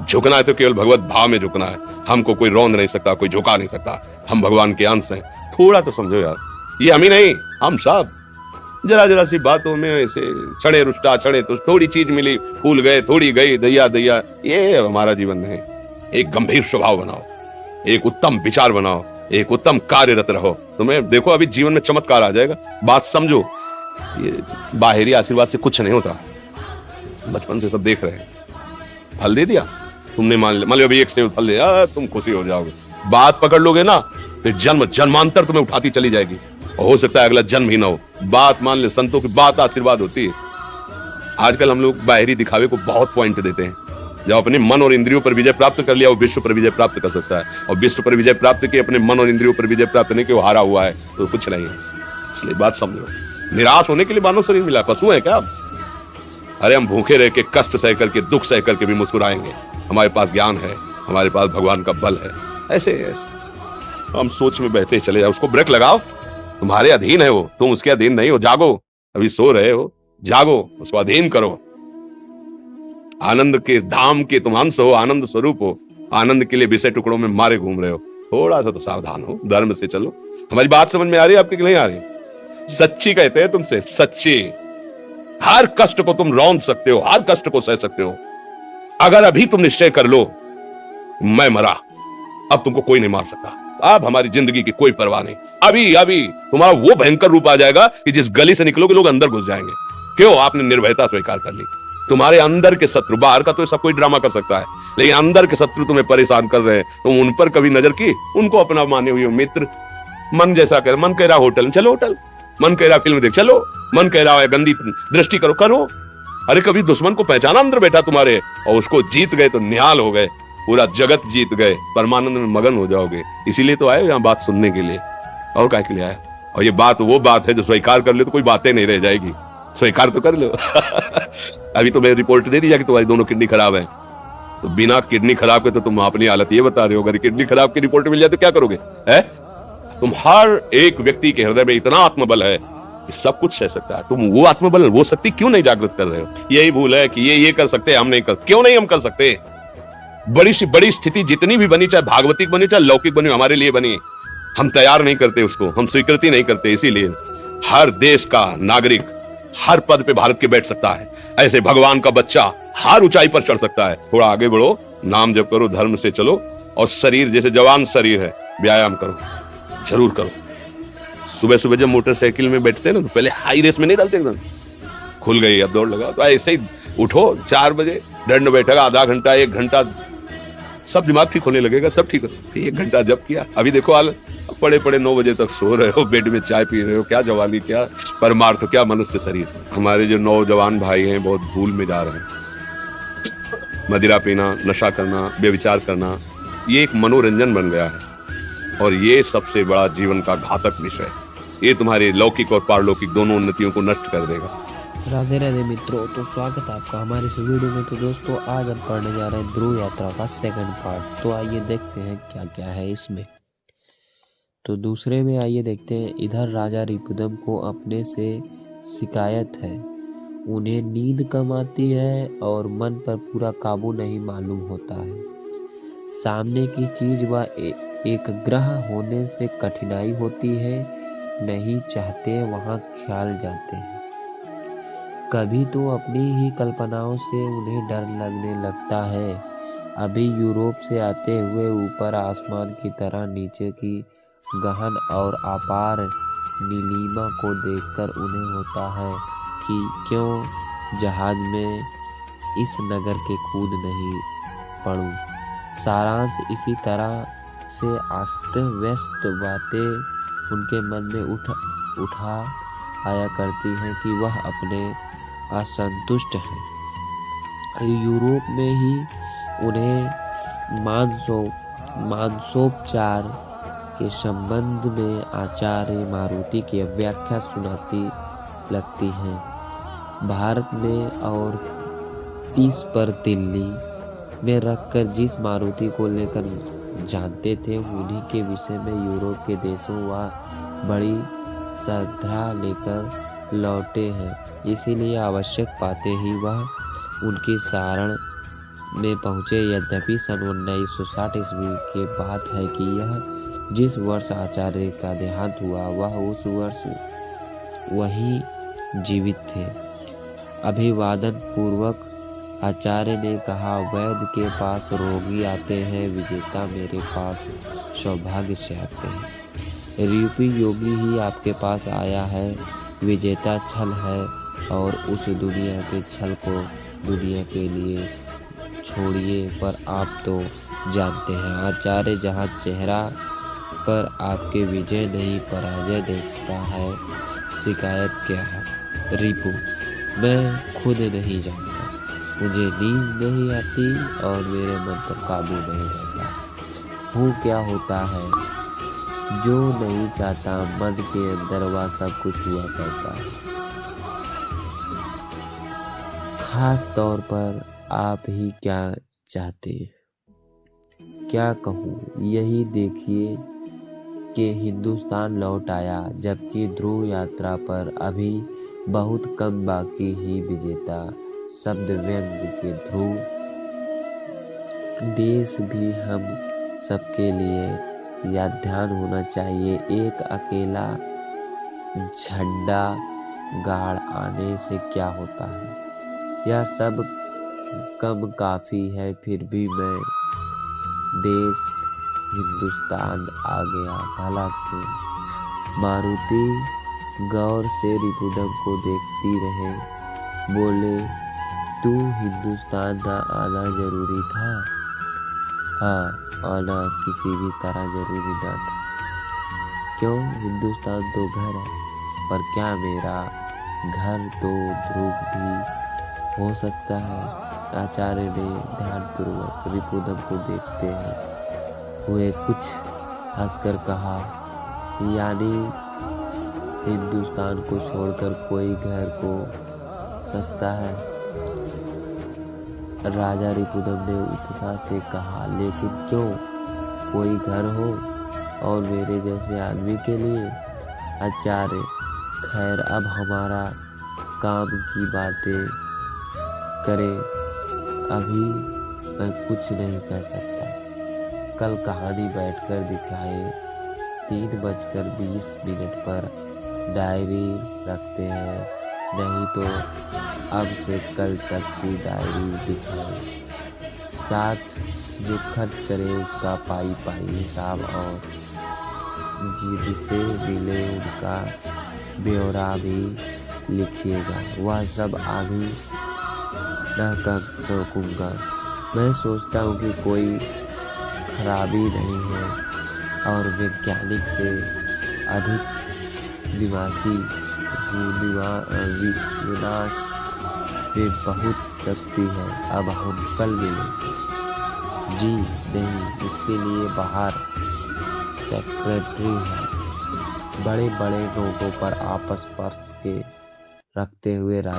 झुकना है तो केवल भगवत भाव में झुकना है। हमको कोई रौंद नहीं सकता, कोई झुका नहीं सकता। हम भगवान के अंश हैं। थोड़ा तो समझो यार, ये हम ही नहीं, हम सब जरा जरा सी बातों में ऐसे छड़े रुष्टा छड़े तो थोड़ी चीज मिली, फूल गए, थोड़ी गई, दैया दैया, ये हमारा जीवन नहीं। एक गंभीर स्वभाव बनाओ, एक उत्तम विचार बनाओ, एक उत्तम कार्यरत रहो। तुम्हें देखो अभी जीवन में चमत्कार आ जाएगा। बात समझो, ये बाहरी आशीर्वाद से कुछ नहीं होता। बचपन से सब देख रहे हैं। फल दे दिया तुमने, मान लो अभी एक सेब फल दिया, तुम खुशी हो जाओगे। बात पकड़ लोगे ना तो जन्म जन्मांतर तुम्हें उठाती चली जाएगी, और हो सकता है अगला जन्म ही ना हो। बात मान ले, संतों की बात आशीर्वाद होती है। आजकल हम लोग बाहरी दिखावे को बहुत पॉइंट देते हैं। जब अपने मन और इंद्रियों पर विजय प्राप्त कर लिया, वो विश्व पर विजय प्राप्त कर सकता है। और विश्व पर विजय प्राप्त किए, अपने मन और इंद्रियों पर विजय प्राप्त नहीं कि वो हारा हुआ है तो कुछ नहीं है। इसलिए बात समझो, निराश होने के लिए मानव शरीर मिला, पशु है क्या? अरे हम भूखे रह के, कष्ट सह करके, दुख सह करके भी मुस्कुराएंगे। हमारे पास ज्ञान है, हमारे पास भगवान का बल है। ऐसे हम सोच में बहते चले जाओ। उसको ब्रेक लगाओ, तुम्हारे अधीन है वो, तुम उसके अधीन नहीं हो। जागो, अभी सो रहे हो, जागो, उसको अधीन करो। आनंद के धाम के तुम अंश हो, आनंद स्वरूप हो। आनंद के लिए विषय टुकड़ों में मारे घूम रहे हो। थोड़ा सा तो सावधान हो, धर्म से चलो। हमारी बात समझ में आ रही है आपकी कि नहीं आ रही? सच्ची कहते हैं तुमसे, सच्ची। हर कष्ट को तुम रौंद सकते हो, हर कष्ट को सह सकते हो। अगर अभी तुम निश्चय कर लो मैं मरा, अब तुमको कोई नहीं मार सकता। अब हमारी जिंदगी की कोई परवाह नहीं। अभी अभी तुम्हारा वो भयंकर रूप आ जाएगा कि जिस गली से निकलोगे लोग अंदर घुस जाएंगे। क्यों? आपने निर्भयता स्वीकार कर ली। तुम्हारे अंदर के शत्रु, बाहर का तो सब कोई ड्रामा कर सकता है, लेकिन अंदर के शत्रु तुम्हें परेशान कर रहे हैं, तुम उन पर कभी नजर की? उनको अपना माने हुए मित्र। मन जैसा कर, मन कह रहा होटल चलो होटल, मन कह रहा फिल्म देख चलो, मन कह रहा है गंदी दृष्टि करो करो। अरे कभी दुश्मन को पहचाना अंदर बैठा तुम्हारे, और उसको जीत गए तो निहाल हो गए, पूरा जगत जीत गए, परमानंद में मगन हो जाओगे। इसीलिए तो आए यहाँ बात सुनने के लिए, और क्या के लिए आए? और ये बात वो बात है जो स्वीकार कर ले तो कोई बातें नहीं रह जाएगी। स्वीकार तो कर लो। अभी तो मैं रिपोर्ट दे दिया कि तुम्हारी दोनों किडनी खराब है, तो बिना किडनी खराब के तो तुम अपनी हालत ये बता रहे हो। अगर किडनी खराब की रिपोर्ट मिल जाए तो क्या करोगे? है तुम हर एक व्यक्ति के हृदय में इतना आत्मबल है कि सब कुछ सह सकता है। तुम वो आत्मबल, वो शक्ति क्यों नहीं जागृत कर रहे हो? यही भूल है कि ये कर सकते हैं, हम नहीं कर। क्यों नहीं हम कर सकते? बड़ी सी बड़ी स्थिति जितनी भी बनी, चाहे भागवतिक बनी चाहे लौकिक बनी, हमारे लिए बनी, हम तैयार नहीं करते उसको, हम स्वीकृति नहीं करते। इसीलिए हर देश का नागरिक हर पद पे भारत के बैठ सकता है। ऐसे भगवान का बच्चा हर ऊंचाई पर चढ़ सकता है। थोड़ा आगे बढ़ो, नाम जप करो, धर्म से चलो, और शरीर जैसे जवान शरीर है, व्यायाम करो, जरूर करो। सुबह सुबह जब मोटरसाइकिल में बैठते हैं ना, तो पहले हाई रेस में नहीं डालते, एकदम खुल गई अब दौड़ लगा, तो ऐसे ही उठो 4 बजे, दंड बैठेगा, आधा घंटा 1 घंटा, सब दिमाग ठीक होने लगेगा, सब ठीक हो। 1 घंटा जब किया, अभी देखो हाल, पड़े पड़े 9 बजे तक सो रहे हो, बेड में चाय पी रहे हो। क्या जवानी, क्या परमार्थ, क्या मनुष्य शरीर। हमारे जो नौजवान भाई हैं बहुत भूल में जा रहे हैं। मदिरा पीना, नशा करना, व्यभिचार करना, ये एक मनोरंजन बन गया है, और ये सबसे बड़ा जीवन का घातक विषय है। ये तुम्हारे लौकिक और पारलौकिक दोनों उन्नतियों को नष्ट कर देगा। राधे राधे मित्रों, तो स्वागत है आपका हमारे इस वीडियो में। तो दोस्तों आज हम पढ़ने जा रहे हैं ध्रुव यात्रा का 2nd पार्ट। तो आइए देखते हैं क्या क्या है इसमें। तो दूसरे में आइए देखते हैं। इधर राजा रिपुदम को अपने से शिकायत है। उन्हें नींद कम आती है और मन पर पूरा काबू नहीं मालूम होता है। सामने की चीज व एक ग्रह होने से कठिनाई होती है, नहीं चाहते वहाँ ख्याल जाते हैं। कभी तो अपनी ही कल्पनाओं से उन्हें डर लगने लगता है। अभी यूरोप से आते हुए ऊपर आसमान की तरह नीचे की गहन और अपार नीलिमा को देखकर उन्हें होता है कि क्यों जहाज में इस नगर के कूद नहीं पड़ूं। सारांश इसी तरह से अस्त व्यस्त बातें उनके मन में उठा आया करती हैं कि वह अपने असंतुष्ट हैं। यूरोप में ही उन्हें मानसोपचार के संबंध में आचार्य मारुति की व्याख्या सुनाती लगती हैं। भारत में और 30 पर दिल्ली में रखकर जिस मारुति को लेकर जानते थे, उन्हीं के विषय में यूरोप के देशों व बड़ी श्रद्धा लेकर लौटे हैं। इसीलिए आवश्यक पाते ही वह उनकी में पहुँचे। यद्यपि सन 1960 ईस्वी की बात है कि यह जिस वर्ष आचार्य का देहांत हुआ वह उस वर्ष वही जीवित थे। अभिवादन पूर्वक आचार्य ने कहा, वैद्य के पास रोगी आते हैं, विजेता मेरे पास सौभाग्य से आते हैं। रूपी योगी ही आपके पास आया है, विजेता छल है और उस दुनिया के छल को दुनिया के लिए छोड़िए, पर आप तो जानते हैं आचार्य, जहाँ चेहरा पर आपके विजय नहीं पराजय देखता है, शिकायत क्या है? रिपु, मैं खुद नहीं जानता, मुझे नींद नहीं आती और मेरे मन पर काबू नहीं रहता हूँ। क्या होता है जो नहीं चाहता, मन के अंदर वह सब कुछ हुआ करता है। खास तौर पर आप ही क्या चाहते, क्या कहूँ? यही देखिए कि हिंदुस्तान लौट आया, जबकि ध्रुव यात्रा पर अभी बहुत कम बाकी ही। विजेता शब्द व्यंग्य के ध्रुव देश भी हम सबके लिए या ध्यान होना चाहिए। एक अकेला झंडा गाड़ आने से क्या होता है? यह सब कम काफी है, फिर भी मैं देश हिंदुस्तान आ गया, भला क्यों? मारुति गौर से रिपुदम को देखती रहे, बोले, तू हिंदुस्तान ना आना जरूरी था? हाँ, आना किसी भी तरह जरूरी ना था। क्यों? हिंदुस्तान तो घर है, पर क्या मेरा घर तो ध्रुव भी हो सकता है? आचार्य ने ध्यानपूर्वक रिपुदम को देखते हुए कुछ हंसकर कहा, यानी हिंदुस्तान को छोड़कर कोई घर को सकता है? राजा रिपुदम ने उत्साह से कहा, लेकिन क्यों? कोई घर हो और मेरे जैसे आदमी के लिए। आचार्य, खैर अब हमारा काम की बातें करें, अभी मैं कुछ नहीं कह सकता। कल कहानी बैठकर दिखाए। 3:20 पर डायरी रखते हैं, नहीं तो अब से कल तक की डायरी दिखाए। साथ जो खर्च करे उसका पाई हिसाब और जिससे मिले उनका ब्यौरा भी लिखिएगा। वह सब अभी न कर सकूँगा। मैं सोचता हूँ कि कोई खराबी नहीं है और वैज्ञानिक से अधिक निवासी विनाश में बहुत शक्ति है। अब हम कल मिलेंगे। जी नहीं, इसके लिए बाहर सेक्रेटरी है। बड़े बड़े नोटों पर आपस पर्स के रखते हुए राजा